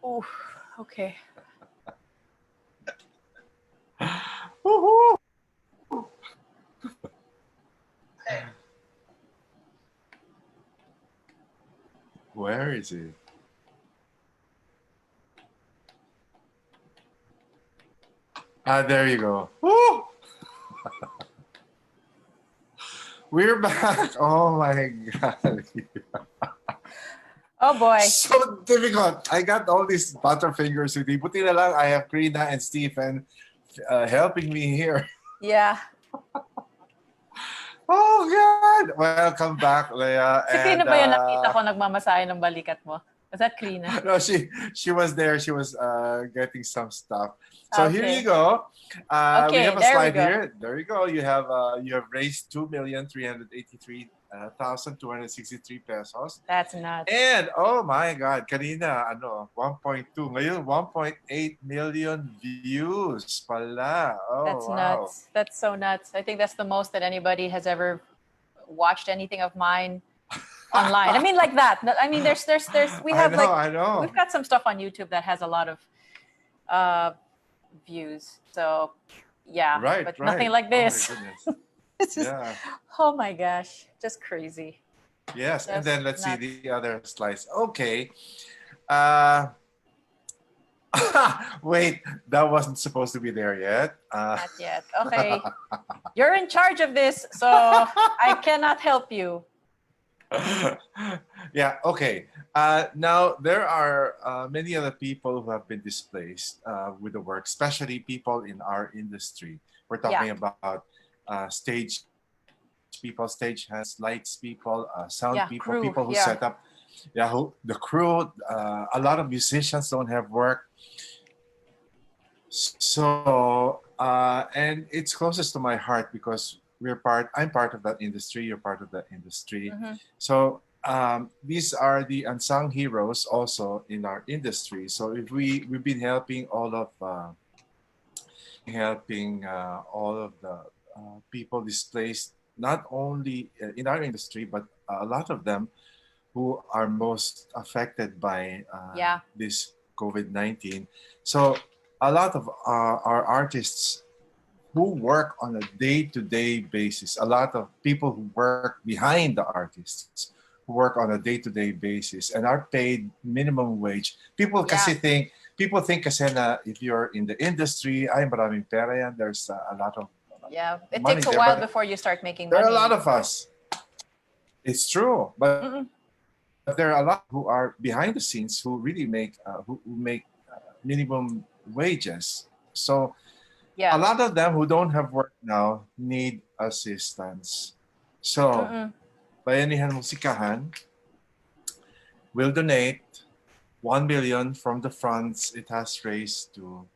Ooh, okay. Woohoo! Where is it? There you go. Woo! We're back. Oh my God. Oh boy. So difficult. I got all these butterfingers with me. Buti na lang, I have Krina and Stephen helping me here. Yeah. Oh God! Welcome back, Lea. Si Krina ba yung nakita ko nagmamasahe ng balikat mo? Was that Krina? No, she was there. She was getting some stuff. So here you go. We Okay, have a there we slide go. here. There you go. You have raised 2,383,263 pesos. That's nuts. And oh my God, kanina 1.2. Ngayon 1.8 million views pala. Oh That's wow. nuts. That's so nuts. I think that's the most that anybody has ever watched anything of mine online. I mean, like that. I mean, we've got some stuff on YouTube that has a lot of views. So yeah, but nothing like this. Oh my goodness. It's just, oh my gosh, just crazy. Yes, and then let's see the other slides. Okay. Wait, that wasn't supposed to be there yet. Not yet. Okay. You're in charge of this, so I cannot help you. Yeah, okay. Now, there are many other people who have been displaced with the work, especially people in our industry. We're talking about stage people, stage hands, lights people, sound people, crew, people who set up, the crew. A lot of musicians don't have work. So, and it's closest to my heart because I'm part of that industry, you're part of that industry. So these are the unsung heroes also in our industry. So if we've been helping all of the people displaced, not only in our industry, but a lot of them who are most affected by this COVID-19. So a lot of our artists who work on a day-to-day basis, a lot of people who work behind the artists, who work on a day-to-day basis and are paid minimum wage. People think kasi na if you're in the industry, ay maraming pera yan, there's a lot of it takes a while before you start making money. There are a lot of us. It's true, but there are a lot who are behind the scenes who really make who make minimum wages. So a lot of them who don't have work now need assistance. So Bayanihan Huntahan will donate 1 million from the funds it has raised to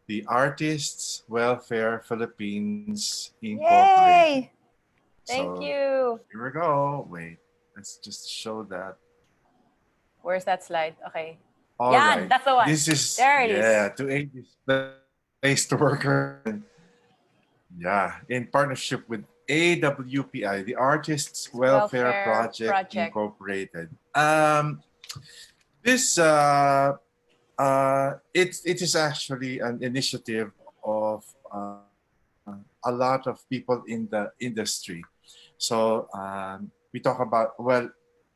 the Artists Welfare Philippines Incorporated. Yay! Thank you. Here we go. Wait, let's just show that. Where's that slide? Okay. All right. That's the one. This is there it is. To aid displaced worker. Yeah, in partnership with AWPI, the Artists Welfare Project Incorporated. This it is actually an initiative of a lot of people in the industry. So we talk about,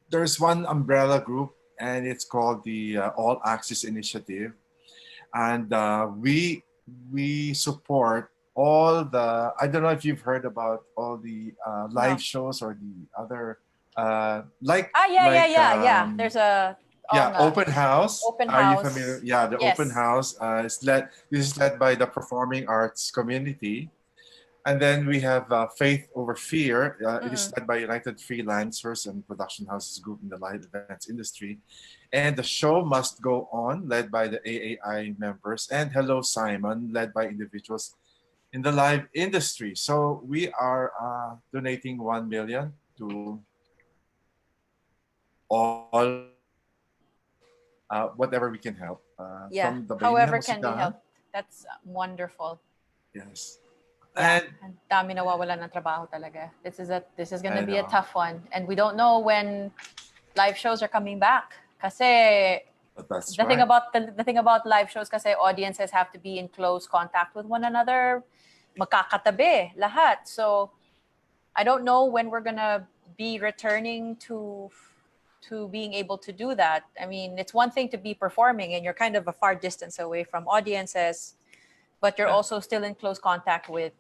there's one umbrella group and it's called the All Access Initiative, and we support all the, I don't know if you've heard about all the live shows or the other there's a open house. Are you house. familiar? Yeah, the open house this is led by the performing arts community. And then we have Faith Over Fear. It is led by United Freelancers and Production Houses Group in the live events industry. And The Show Must Go On, led by the AAI members. And Hello Simon, led by individuals in the live industry. So we are donating 1 million to all, whatever we can help. From the however can be helped. That's wonderful. Yes. And dami nawawala ng trabaho talaga. This is going to be a tough one, and we don't know when live shows are coming back. Kasi That's the right. thing about the thing about live shows kasi audiences have to be in close contact with one another, magkakatabi lahat. So I don't know when we're gonna be returning to being able to do that. I mean, it's one thing to be performing and you're kind of a far distance away from audiences, but you're also still in close contact with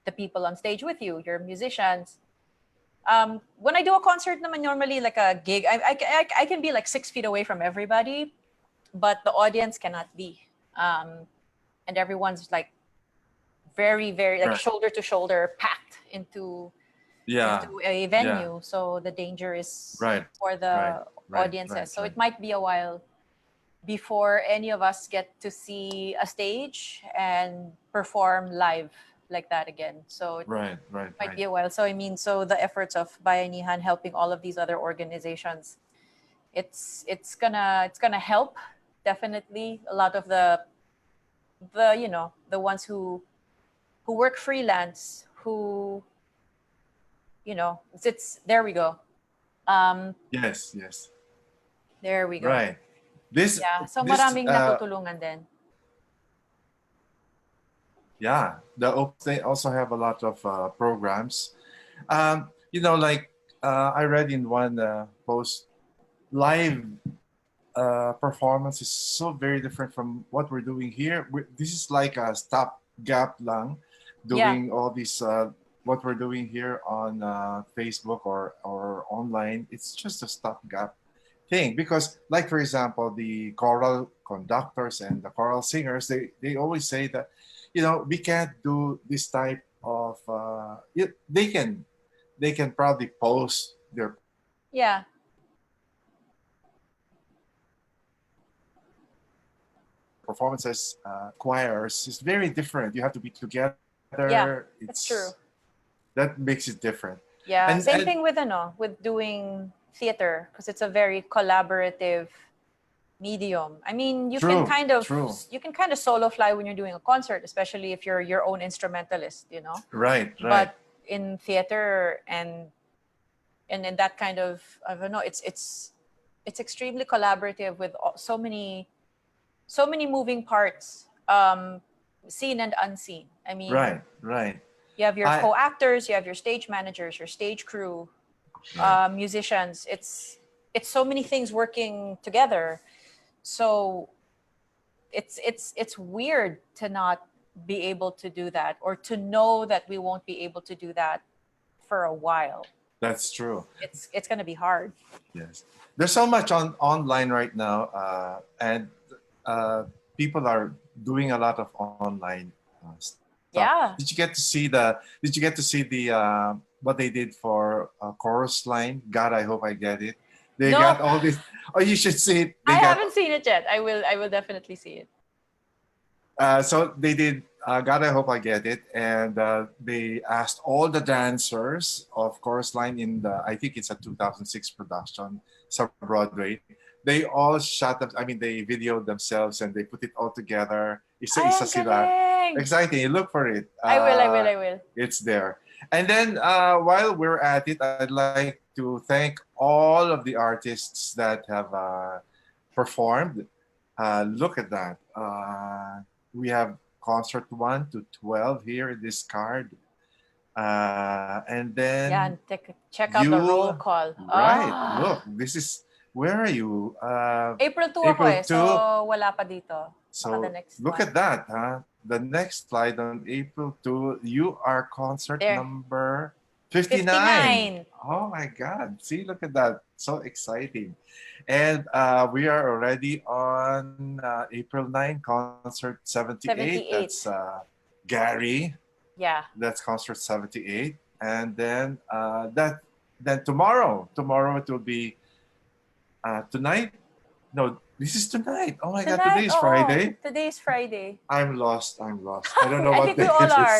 the people on stage with you, your musicians. When I do a concert naman, normally like a gig, I can be like 6 feet away from everybody, but the audience cannot be. And everyone's like very, very like shoulder to shoulder packed into a venue. So the danger is for the audiences. So it might be a while before any of us get to see a stage and perform live like that again. So it might be a while. So I mean, so the efforts of Bayanihan helping all of these other organizations, it's gonna help definitely. A lot of the the ones who work freelance, who it's there we go. Yes. There we go. Right. So maraming natutulungan din. Yeah, they also have a lot of programs. Like I read in one post, live performance is so very different from what we're doing here. This is like a stopgap lang, doing all this what we're doing here on Facebook or online. It's just a stopgap thing because, like for example, the choral conductors and the choral singers, they always say that, we can't do this type of. They can probably post their performances, choirs is very different. You have to be together. It's true. That makes it different. Yeah, same thing with doing theater, because it's a very collaborative medium. I mean, you can kind of solo fly when you're doing a concert, especially if you're your own instrumentalist, Right. But in theater and in that kind of, I don't know, it's extremely collaborative with so many moving parts, seen and unseen. I mean, right. You have your co-actors, you have your stage managers, your stage crew, musicians. It's so many things working together. So it's weird to not be able to do that, or to know that we won't be able to do that for a while. That's true. It's going to be hard. Yes, there's so much online right now, and people are doing a lot of online stuff. Yeah. Did you get to see the what they did for Chorus Line? God, I hope I get it. They got all this. Oh, you should see it. I haven't seen it yet. I will definitely see it. So they did. God, I hope I get it. And they asked all the dancers of Chorus Line I think it's a 2006 production, some Broadway. They all shot them. I mean, they videoed themselves and they put it all together. Isa-isa sila. Exciting. You look for it. I will. It's there. And then while we're at it, I'd like to thank all of the artists that have performed. Look at that. We have concert 1 to 12 here in this card. And then check out the roll call. Right. Look, this is, where are you? April 2 ako so wala pa dito. So look at that, huh? The next slide on April 2, you are concert number 59. Oh my God. See, look at that. So exciting. And we are already on April 9, concert 78. That's Gary. Yeah. That's concert 78. And then tomorrow it will be tonight. No, this is tonight. Oh my God, today is Friday. Today is Friday. I'm lost. I don't know what I think we all are.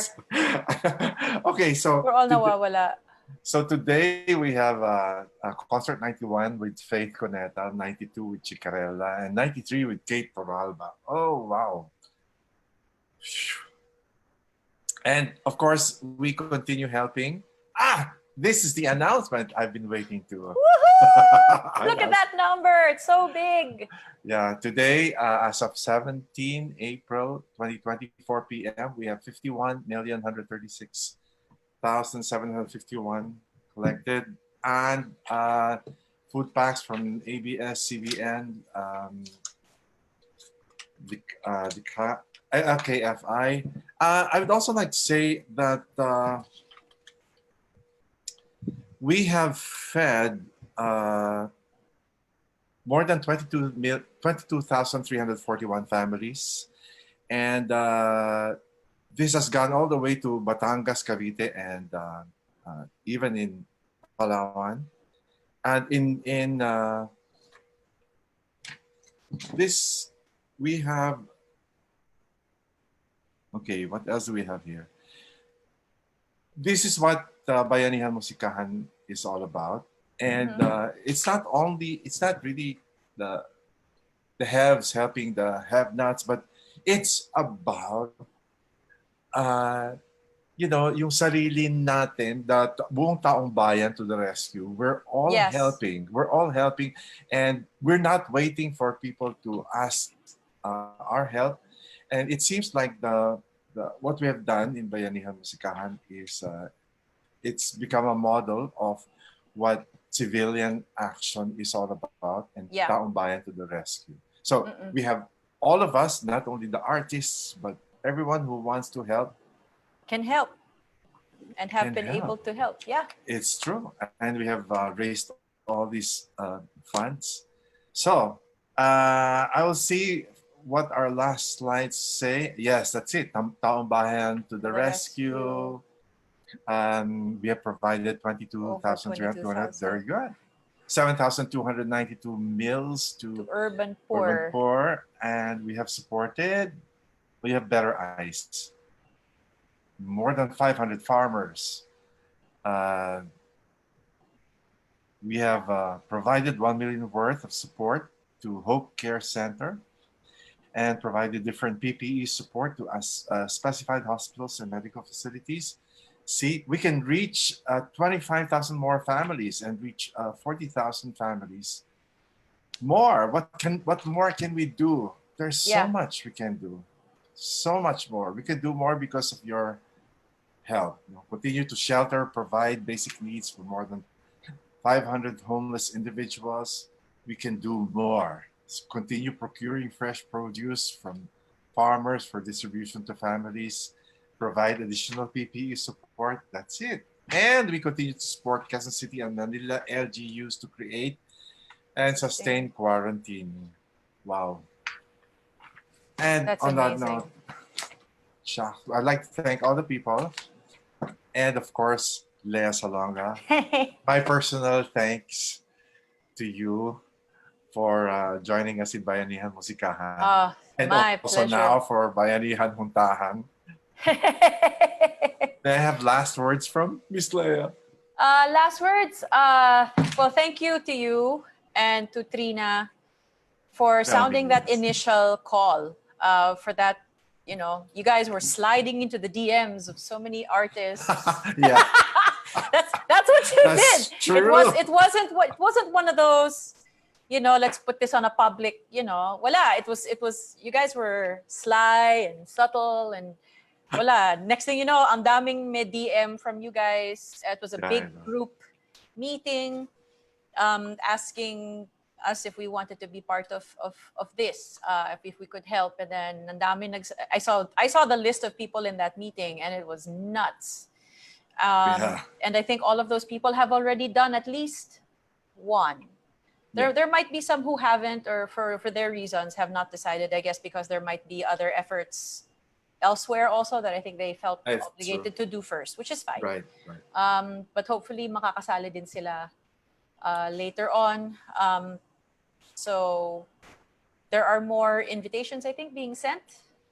Okay, so we're all nawawala. So today we have concert 91 with Faith Coneta, 92 with Chicarella, and 93 with Kate Toralba. Oh, wow. And of course, we continue helping. this is the announcement I've been waiting to. Woohoo! Look at that number. It's so big. Yeah, today, as of 17 April 2024 p.m., we have 51,136,751 collected, and food packs from ABS, CBN, the KFI. I would also like to say that we have fed more than 22,341 families. And this has gone all the way to Batangas, Cavite, and even in Palawan. And in this, we have, okay, what else do we have here? This is what Bayanihan Musikahan is all about. And it's not really the haves helping the have-nots, but it's about yung sarili natin, the buong taong bayan to the rescue. We're all helping. We're all helping, and we're not waiting for people to ask our help. And it seems like the what we have done in Bayanihan Musikahan is it's become a model of what civilian action is all about, and taong bayan to the rescue. So we have all of us, not only the artists, but everyone who wants to help can help and have been able to help. Yeah, it's true. And we have raised all these funds. So I will see what our last slides say. Yes, that's it. Taong bayan to the rescue. We have provided 22,300. Very good. 7,292 meals to urban poor. And we have supported. We have Better Eyes. More than 500 farmers. We have provided 1 million worth of support to Hope Care Center, and provided different PPE support to specified hospitals and medical facilities. See, we can reach 25,000 more families and reach 40,000 families more. What more can we do? There's so much we can do. So much more. We can do more because of your help. Continue to shelter, provide basic needs for more than 500 homeless individuals. We can do more. Continue procuring fresh produce from farmers for distribution to families. Provide additional PPE support. That's it. And we continue to support Quezon City and Manila LGUs to create and sustain quarantine. Wow. And that's on amazing. that note, I'd like to thank all the people. And of course, Lea Salonga. My personal thanks to you for joining us in Bayanihan Musikahan. And my also pleasure. now for Bayanihan Huntahan. May I have last words from Miss Lea? Last words. Well, thank you to you and to Trina for sounding that initial call. For that, you guys were sliding into the DMs of so many artists. Yeah, that's what you did. True. It wasn't one of those. Let's put this on a public. Voila. It was. You guys were sly and subtle and. Wala. Next thing you know, ang daming may DM from you guys. It was a big group meeting, asking us if we wanted to be part of this, if we could help. And then ang dami I saw the list of people in that meeting, and it was nuts. And I think all of those people have already done at least one. There might be some who haven't, or for their reasons have not decided, I guess, because there might be other efforts elsewhere also that I think they felt obligated to do first, which is fine. Right. But hopefully makakasali din sila later on. So there are more invitations, I think, being sent.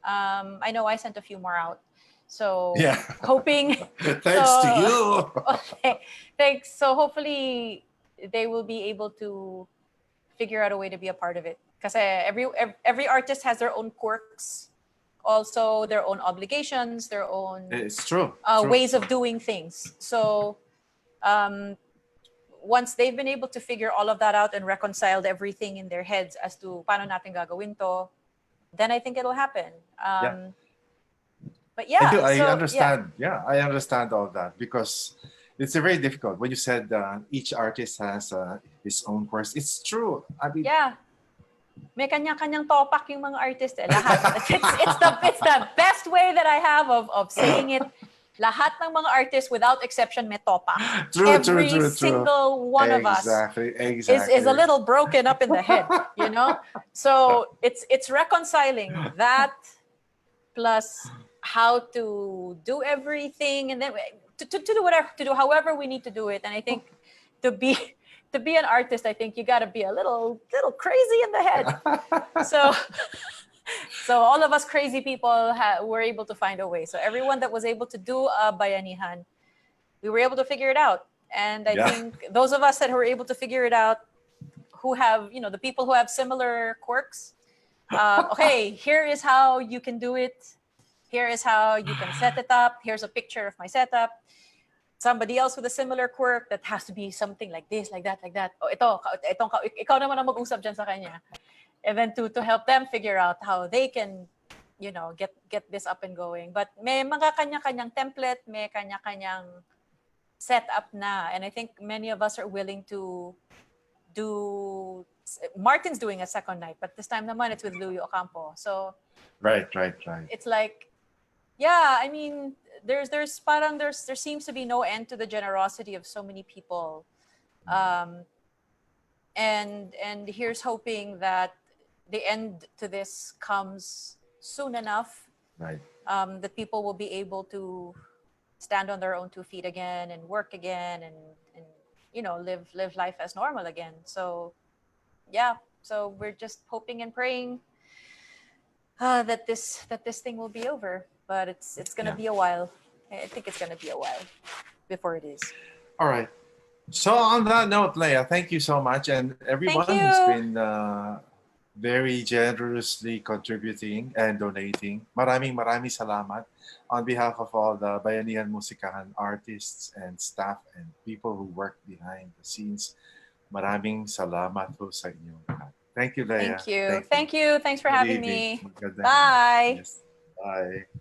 I know I sent a few more out. So hoping. Thanks to you. Okay, thanks. So hopefully they will be able to figure out a way to be a part of it. Because every artist has their own quirks. Also their own obligations, their own it's true. Ways of doing things. So once they've been able to figure all of that out and reconciled everything in their heads as to paano natin gagawin to, then I think it'll happen. But yeah, I understand. Yeah, I understand all that because it's very difficult. When you said each artist has his own course, it's true. I mean, yeah, may kanya-kanyang topak yung mga artist eh. Lahat. It's the best way that I have of saying it. Lahat ng mga artists without exception may topak. Every single one of us is a little broken up in the head, you know? So it's reconciling that plus how to do everything, and then to do whatever, to do however we need to do it. And I think to be an artist, I think you got to be a little crazy in the head. So all of us crazy people were able to find a way. So everyone that was able to do a Bayanihan, we were able to figure it out. And I think those of us that were able to figure it out, who have, the people who have similar quirks, okay, here is how you can do it. Here is how you can set it up. Here's a picture of my setup. Somebody else with a similar quirk that has to be something like this, like that, like that. Oh, ikaw naman ang mag-usap dyan sa kanya. And then to help them figure out how they can, get this up and going. But may mga kanya-kanyang template, may kanya-kanyang setup na. And I think many of us are willing to do. Martin's doing a second night, but this time naman it's with Louie Ocampo. So right. It's like, yeah, I mean, there seems to be no end to the generosity of so many people, and here's hoping that the end to this comes soon enough, right? That people will be able to stand on their own 2 feet again and work again and live life as normal again. So yeah, so we're just hoping and praying that this thing will be over, but it's gonna be a while. I think it's gonna be a while before it is. All right. So on that note, Lea, thank you so much, and everyone who's been very generously contributing and donating. Maraming salamat on behalf of all the Bayanihan Musikahan artists and staff and people who work behind the scenes. Maraming salamat po sa inyong lahat. Thank you, Lea. Thank you. Thanks for having me. Bye. Yes. Bye.